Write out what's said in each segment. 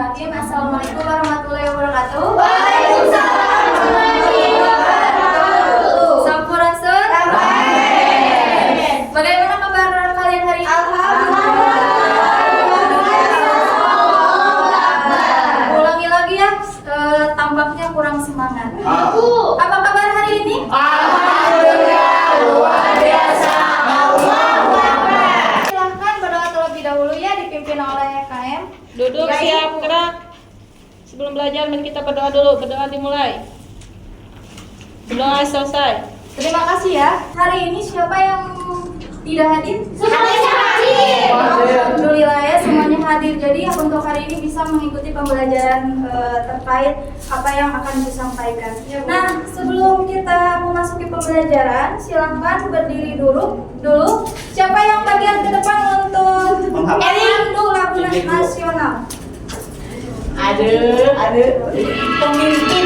Bismillahirrahmanirrahim. Assalamualaikum warahmatullahi wabarakatuh. Waalaikumsalam warahmatullahi wabarakatuh. Sampurasun. Bagaimana kabar kalian hari ini? Ulangi lagi ya, tampaknya kurang semangat. Apa kabar hari ini? Alhamdulillah, luar biasa. Allahu Akbar. Silahkan berdoa terlebih dahulu ya, dipimpin oleh KM. Duduk, siap, gerak. Sebelum belajar, mari kita berdoa dulu. Berdoa dimulai. Berdoa selesai. Terima kasih ya. Hari ini siapa yang tidak hadir? Semuanya hadir. Alhamdulillah ya, semuanya hadir. Jadi untuk hari ini bisa mengikuti pembelajaran terkait apa yang akan disampaikan. Nah, sebelum kita memasuki pembelajaran, silahkan berdiri dulu. Siapa yang bagian ke depan untuk memandu lagu nasional? Ada pemimpin.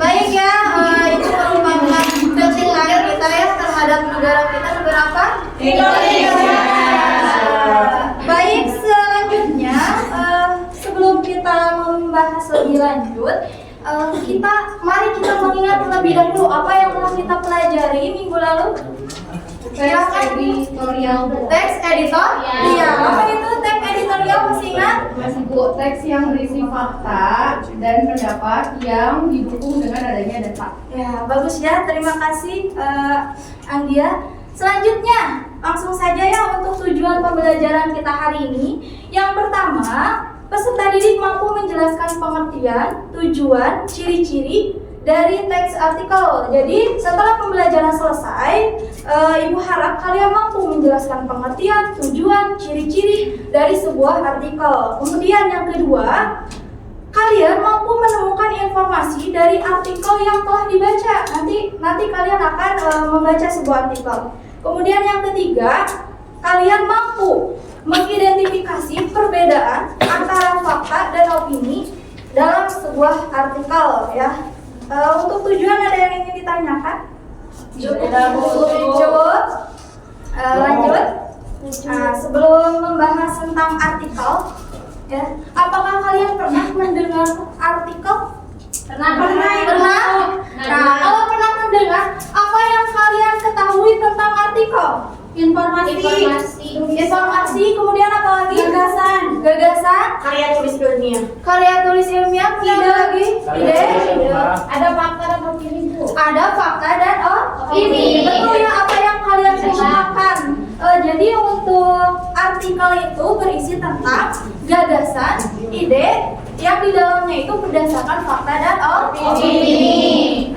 Baik ya, itu merupakan penting lahir kita ya terhadap negara kita, negara apa? Indonesia. Baik, selanjutnya sebelum kita membahas lebih lanjut, mari kita mengingat terlebih dahulu apa yang telah kita pelajari minggu lalu. Teks editorial. Teks editor? Iya. Apa itu teks editorial? Masih ingat? Masih Bu, teks yang berisi fakta dan pendapat yang didukung dengan adanya data. Ya, bagus ya. Terima kasih Anggia. Selanjutnya, langsung saja ya untuk tujuan pembelajaran kita hari ini. Yang pertama, peserta didik mampu menjelaskan pengertian, tujuan, ciri-ciri dari teks artikel. Jadi setelah pembelajaran selesai, Ibu harap kalian mampu menjelaskan pengertian, tujuan, ciri-ciri dari sebuah artikel. Kemudian yang kedua, kalian mampu menemukan informasi dari artikel yang telah dibaca. Nanti kalian akan membaca sebuah artikel. Kemudian yang ketiga, kalian mampu mengidentifikasi perbedaan antara fakta dan opini dalam sebuah artikel ya. Untuk tujuan ada yang ingin ditanyakan? Cukup. Lanjut. Nah, sebelum membahas tentang artikel, ya, apakah kalian pernah mendengar artikel? Pernah. Nah, kalau pernah mendengar, apa yang kalian ketahui tentang artikel? Informasi, kemudian apa lagi? Gagasan, Karya tulis ilmiah. kemudian lagi? Ide, Ada fakta dan opini Bu. ada fakta dan opini. Betul ya apa yang kalian kemukakan. Jadi untuk artikel itu berisi tentang gagasan, ide yang di dalamnya itu berdasarkan fakta dan opini.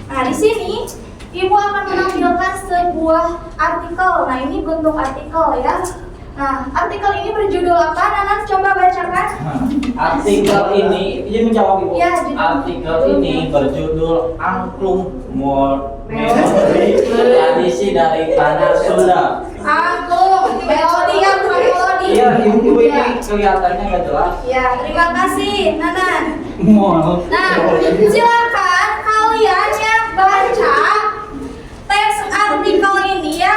Nah, di sini Ibu akan menampilkan sebuah artikel. Nah, ini bentuk artikel ya. Nah, artikel ini berjudul apa? Nanan coba bacakan. Artikel ini, izin menjawab Ibu. Ya, judul. Artikel ini berjudul Angklung Memori Tradisi dari Tanah Sunda. Angklung, melodi ya, bukan melodi. Iya, Ibu ini kelihatannya nggak jelas. Ya, terima kasih, Nanan. Mohon. Nah, silakan kalian yang baca teks artikel ini ya.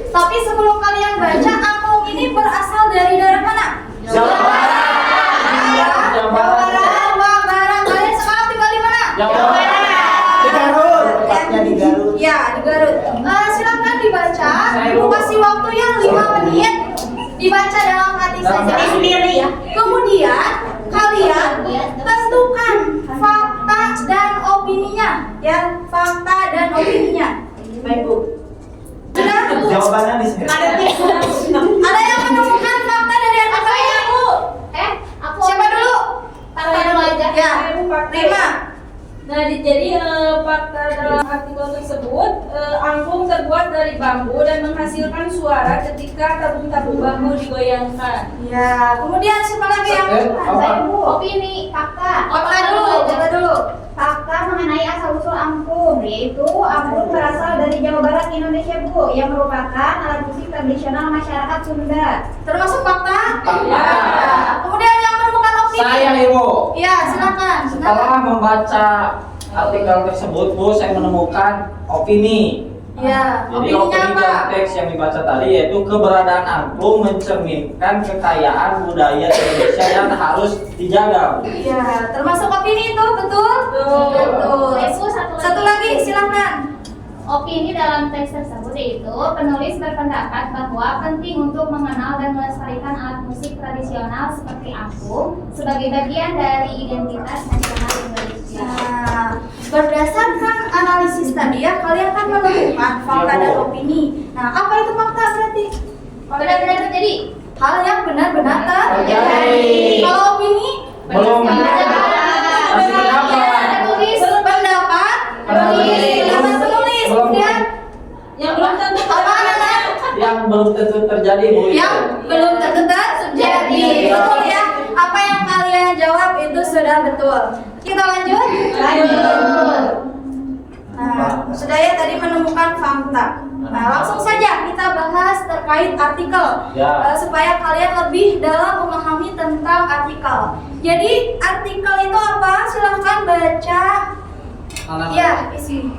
Tapi sebelum kalian baca, angklung ini berasal dari daerah mana? Jawa Barat. Jawa Barat. Kalian sekarang tinggal di mana? Jawa Barat. Di Garut. Tepatnya di Garut. Ya, di Garut. Silakan dibaca. Ibu kasih waktu ya 5 menit. Dibaca dalam hati saja. Sendiri ya. Kemudian kalian tentukan fakta dan opininya, ya, fakta dan opininya. Baik Bu. Sudah? Jawabannya di sini. Ada yang menemukan fakta dari artikel ini? Aku Siapa dulu? Fakta dulu aja. Ya, 5. Nah, jadi fakta dalam artikel tersebut, angklung terbuat dari bambu dan menghasilkan suara ketika tabung-tabung bambu digoyangkan. Ya, kemudian siapa lagi yang apa? Opini, fakta. Fakta dulu, coba dulu. Fakta mengenai asal-usul angklung, yaitu angklung berasal dari Jawa Barat, Indonesia, Bu, yang merupakan alat musik tradisional masyarakat Sunda. Termasuk fakta? Fakta. Kemudian yang menemukan opini. Saya Ibu. Ya, silakan. Setelah membaca artikel tersebut, Bu, saya menemukan opini. Ya, Jadi opininya opini apa? dari teks yang dibaca tadi yaitu keberadaan angklung mencerminkan kekayaan budaya Indonesia yang harus dijaga. Ya, termasuk opini itu, betul? Betul. Satu lagi, silakan. Opini dalam teks tersebut yaitu penulis berpendapat bahwa penting untuk mengenal dan melestarikan alat musik tradisional seperti angklung sebagai bagian dari identitas nasional Indonesia. Nah, berdasarkan analisis tadi ya, kalian kan menemukan fakta dan opini. Nah, apa itu fakta berarti? Benar-benar terjadi. Hal yang benar-benar Terjadi. Kalau opini? Belum. Masih pendapat. Penulis Pendapat penulis. Kemudian Yang belum tentu apa anak? Yang belum tentu terjadi, Bu. Yang belum tentu terjadi. Betul ya. Apa yang kalian jawab itu sudah betul. Kita lanjut. Nah, sudah ya tadi menemukan fakta. Nah, langsung saja kita bahas terkait artikel Ya. supaya kalian lebih dalam memahami tentang artikel. Jadi artikel itu apa? Silahkan baca. Ya, isi.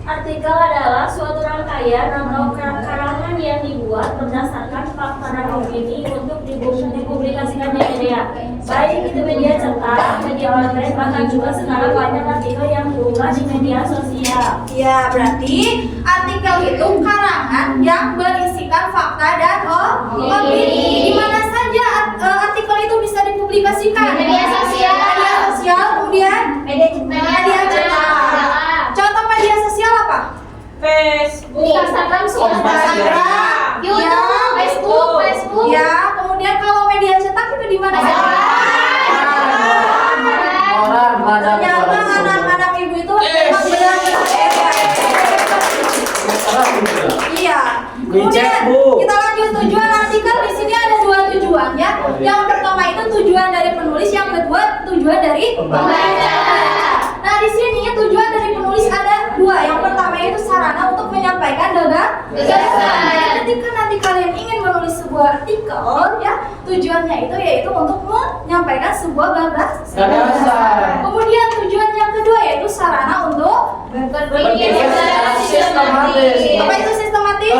Artikel adalah suatu rangkaian atau karangan yang dibuat berdasarkan fakta dan opini untuk dipublikasikan di media. Baik itu media cetak, media online, bahkan juga sekarang banyak artikel yang diunggah di media sosial. Ya, berarti artikel itu karangan yang berisikan fakta dan opini. Di mana saja artikel itu bisa dipublikasikan? Media sosial. Media sosial, kemudian Media cetak. media cetak. Contoh media sosial apa? Facebook. Instagram, Instagram, YouTube, Facebook. Ya, kemudian kalau media cetak itu di mana saja? Orang pada Ternyata anak-anak ibu itu memang benar-benar hebat. Iya. Kemudian Dicek, Bu. kita lanjut tujuan artikel. Di sini ada dua tujuan ya. Yang pertama itu tujuan dari penulis, yang kedua tujuan dari pembaca. Nah, di sini tujuan dari penulis ada dua. Yang pertama itu sarana untuk menyampaikan gagasan. Ketika nanti kalian ingin menulis sebuah artikel ya, tujuannya itu yaitu untuk menyampaikan sebuah Gagasan. Kemudian tujuan yang kedua yaitu sarana untuk Berpikir secara sistematis. apa itu sistematis?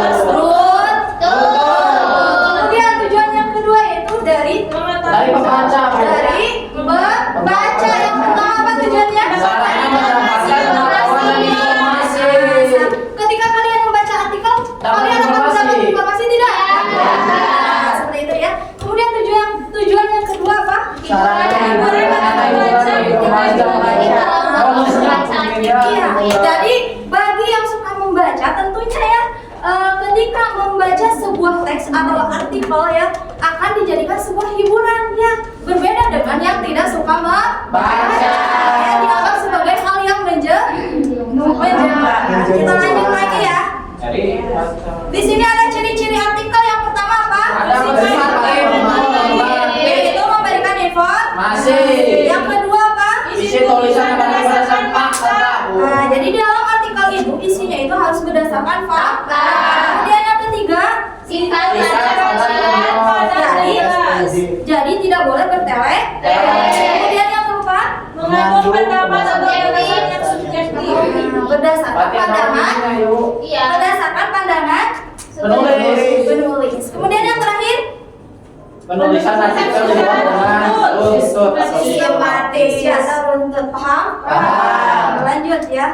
Terstruktur. Kemudian tujuan yang kedua yaitu dari Dari pembaca, Bu. dari membaca. Yang pertama apa tujuannya? Sarana mendapatkan pengetahuan dan informasi. Ketika kalian membaca artikel, Dapat kalian akan informasi. mendapat informasi tidak? Nah, seperti itu ya. Kemudian tujuan yang kedua apa? Sarana mendapatkan informasi. Iya, jadi bagi yang suka membaca tentunya ya ketika membaca sebuah teks atau artikel ya akan dijadikan sebuah hiburan ya, berbeda dengan yang tidak suka membaca ya, dianggap sebagai hal yang menjebak. Kita lanjut lagi ya. Jadi Di sini ada ciri-ciri artikel. Yang pertama apa? ada Yaitu memberikan informasi. masih Yang kedua apa? isi tulisan yang berdasarkan fakta, Bu. Nah, jadi di dalam artikel itu isinya itu harus berdasarkan fakta. Kemudian yang ketiga, Singkat jadi tidak boleh bertele. Kemudian yang keempat, Mengandung pendapat atau gagasan yang subjektif. berdasarkan pandangan. Iya. Berdasarkan pandangan Penulis. Kemudian yang terakhir, Penulisan artikel dibuat dengan runtut. sistematis ya, runtut. Paham? Paham. Lanjut ya.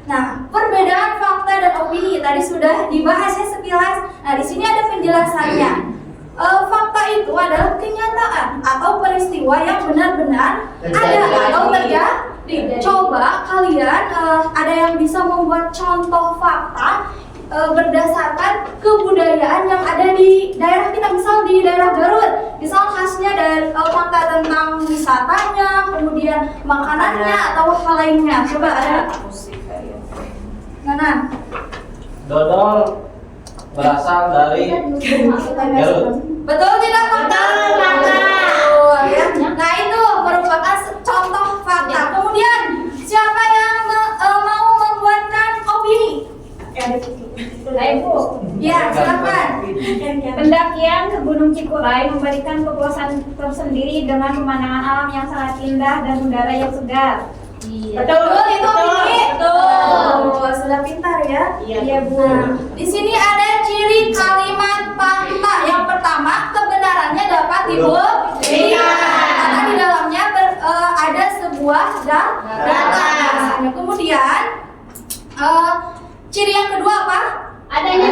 Nah, perbedaan fakta dan opini tadi sudah dibahas ya sekilas. Nah, di sini ada penjelasannya. Fakta itu adalah kenyataan atau peristiwa yang benar-benar ada atau terjadi. Coba kalian ada yang bisa membuat contoh fakta berdasarkan kebudayaan yang ada di daerah kita. Misal di daerah Garut, misal khasnya dari fakta tentang wisatanya, kemudian makanannya atau hal lainnya. Coba ada mana? Dodol berasal dari Garut. Betul tidak fakta? Betul ya. Nah itu merupakan contoh fakta. Kemudian siapa yang mau membuatkan opini? Ibu, Ya silakan. pendakian ke Gunung Cikuray memberikan kepuasan tersendiri dengan pemandangan alam yang sangat indah dan udara yang segar. Betul itu opini. Betul. Sudah pintar ya. Iya Bu. Nah, di sini ada ciri kalimat fakta. Yang pertama, kebenarannya dapat dibuktikan karena di dalamnya ada sebuah data. Kemudian ciri yang kedua apa? Adanya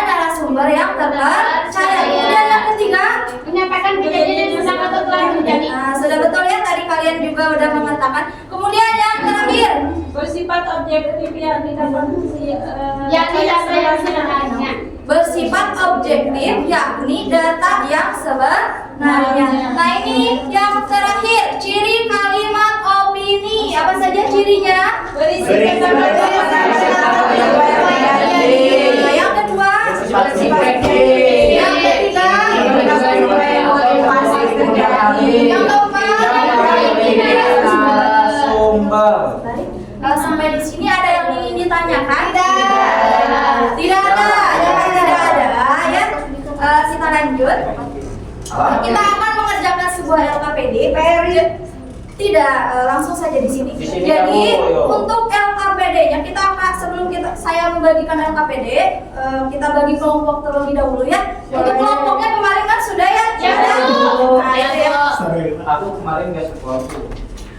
narasumber yang terpercaya. Kemudian yang ketiga, menyampaikan kejadian yang benar atau telah terjadi. nah, sudah betul ya tadi kalian juga udah mengatakan. Kemudian yang terakhir, Bersifat objektif yang tidak Yang tidak sebenarnya. bersifat objektif yakni data yang sebenarnya. Nah ini yang terakhir, ciri kalimat opini. Apa saja cirinya? Yang kedua, yang ketiga, yang keempat, Sumber. sampai di sini ada yang ingin ditanyakan? Tidak ada. Ya. Kita lanjut. Kita akan mengerjakan sebuah LKPD. Tidak, langsung saja di sini. Di sini Jadi kamu, untuk LKPD-nya kita akan saya membagikan LKPD, kita bagi kelompok terlebih dahulu ya. Untuk kelompoknya kemarin kan sudah ya? Ya, Bu. Nah, itu ya. Aku kemarin nggak sekelompok.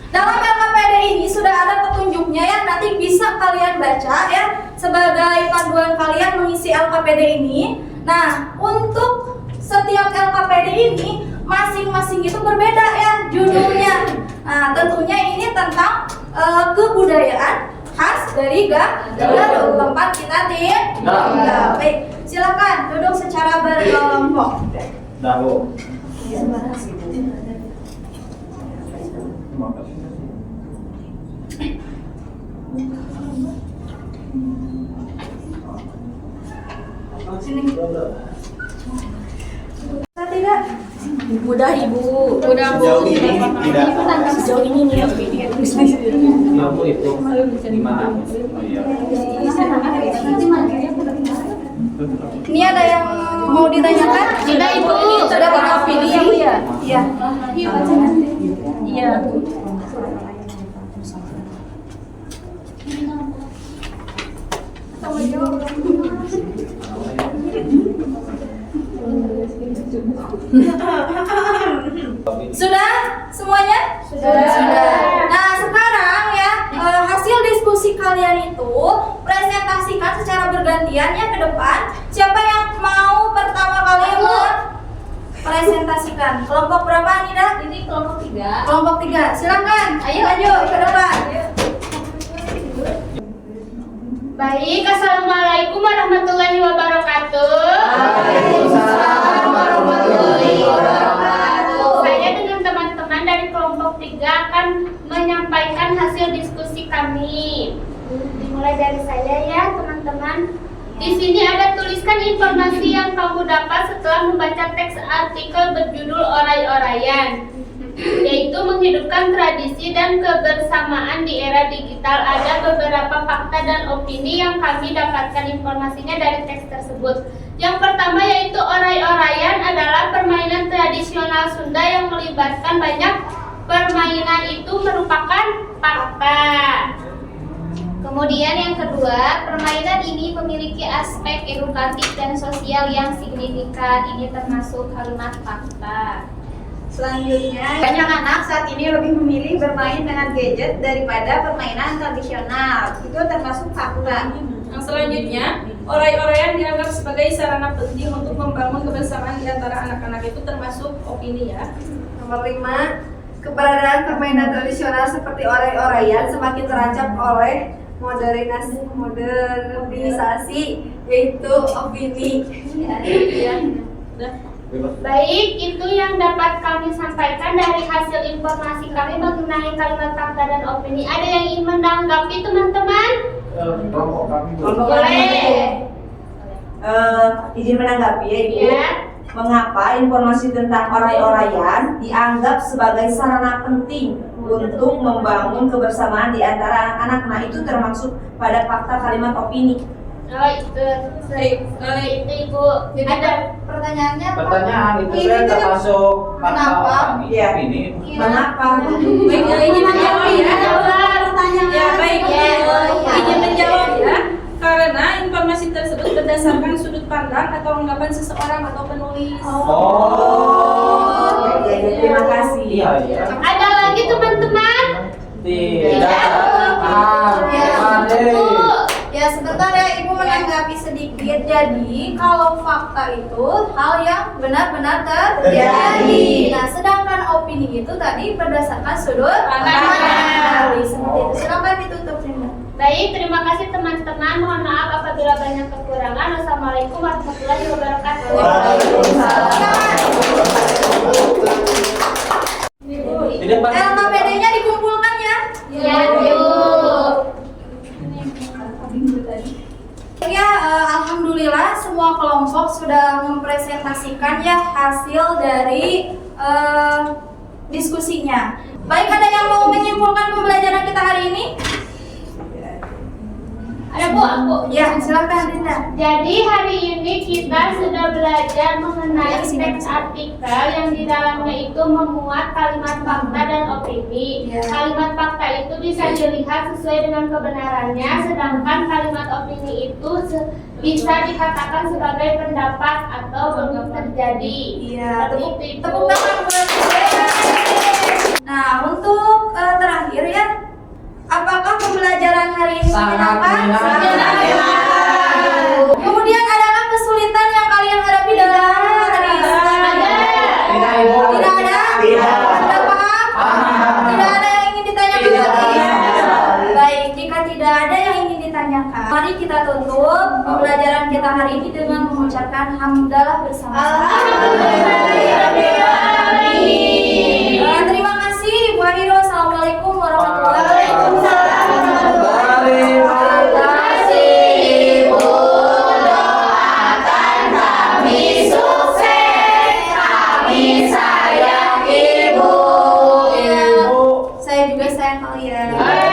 Dalam LKPD ini sudah ada petunjuknya ya, nanti bisa kalian baca ya sebagai panduan kalian mengisi LKPD ini. Nah, untuk setiap LKPD ini masing-masing itu berbeda ya judulnya. Nah, tentunya ini tentang kebudayaan khas dari Garut, tempat kita tinggal. Baik, silakan duduk secara berkelompok. Dago. Tidak? Mudah Ibu. Sejauh ini tidak. Sejauh ini nih. Kamu itu di mana? Oh iya. Ini ada yang mau ditanyakan? Tidak Ibu. Sudah opini ya Bu ya? Iya. Iya. Sudah semuanya? Sudah. Nah sekarang ya hasil diskusi kalian itu presentasikan secara bergantian ya ke depan. Siapa yang mau pertama kali presentasikan? Kelompok berapa Nida? Ini kelompok 3. Kelompok 3. Silakan. Ayo ke depan. Baik, assalamualaikum warahmatullahi wabarakatuh. Waalaikumsalam warahmatullahi wabarakatuh. Saya dengan teman-teman dari kelompok 3 akan menyampaikan hasil diskusi kami. Dimulai dari saya ya, teman-teman. Di sini ada tuliskan informasi yang kamu dapat setelah membaca teks artikel berjudul Oray-Orayan, yaitu menghidupkan tradisi dan kebersamaan di era digital. Ada beberapa fakta dan opini yang kami dapatkan informasinya dari teks tersebut. Yang pertama yaitu oray-orayan adalah permainan tradisional Sunda yang melibatkan banyak permainan, itu merupakan fakta. Kemudian yang kedua, permainan ini memiliki aspek edukatif dan sosial yang signifikan. Ini termasuk kalimat fakta. Selanjutnya, banyak anak saat ini lebih memilih bermain dengan gadget daripada permainan tradisional. Itu termasuk fakta. Yang selanjutnya, oray-orayan dianggap sebagai sarana penting untuk membangun kebersamaan di antara anak-anak, itu termasuk opini ya. Nomor 5, keberadaan permainan tradisional seperti oray-orayan semakin terancam oleh modernisasi yaitu opini. Baik, itu yang dapat kami sampaikan dari hasil informasi kami mengenai kalimat fakta dan opini. Ada yang ingin menanggapi teman-teman? Boleh. Izin menanggapi ya Ibu. Ya. Mengapa informasi tentang oray-orayan dianggap sebagai sarana penting untuk membangun kebersamaan di antara anak-anak? Nah, itu termasuk pada fakta kalimat opini. Oh itu Ibu. Jadi Ada pertanyaannya apa? Pertanyaan itu Ini saya tuh termasuk kenapa? Iya. Ini. Mengapa? Baik, ini menjawab ya. Pertanyaan. Ya baik, Ya. izin menjawab ya. Karena informasi tersebut berdasarkan sudut pandang atau anggapan seseorang atau penulis. Oh. Ya, terima kasih. Iya, iya. Ada lagi teman-teman? Tidak. Ya. Bu. Ya sebentar ya Ibu menanggapi sedikit. Jadi kalau fakta itu hal yang benar-benar terjadi. Nah sedangkan opini itu tadi berdasarkan sudut pandang. Seperti itu. Silakan ditutup Linda. Baik, terima kasih teman-teman. Mohon maaf apabila banyak kekurangan. Wassalamualaikum warahmatullahi wabarakatuh. Di depan. LKPD-nya dikumpulkan ya. Ya, Bu. Ya, alhamdulillah semua kelompok sudah mempresentasikan ya hasil dari diskusinya. Baik, ada yang mau menyimpulkan pembelajaran kita hari ini? Ada Bu, aku. Ya, silakan Linda. Jadi hari ini kita sudah belajar mengenai teks artikel yang di dalamnya itu memuat kalimat fakta dan opini. Ya. Kalimat fakta itu bisa dilihat sesuai dengan kebenarannya, sedangkan kalimat opini itu bisa dikatakan sebagai pendapat atau belum terjadi. Iya, Seperti itu. tepuk tangan buat saya. Nah, untuk terakhir ya, apakah pembelajaran hari ini Sangat menyenangkan. Kemudian adakah kesulitan yang kalian hadapi dalam hari ini? Tidak, Ibu. Tidak ada? Tidak. Sudah paham? Tidak ada yang ingin ditanyakan Tidak. lagi? Baik, jika tidak ada yang ingin ditanyakan, mari kita tutup pembelajaran kita hari ini dengan mengucapkan hamdalah bersama-sama. Terima kasih Ibu Ahiro. Assalamualaikum warahmatullahi wabarakatuh. Saya juga sayang kalian.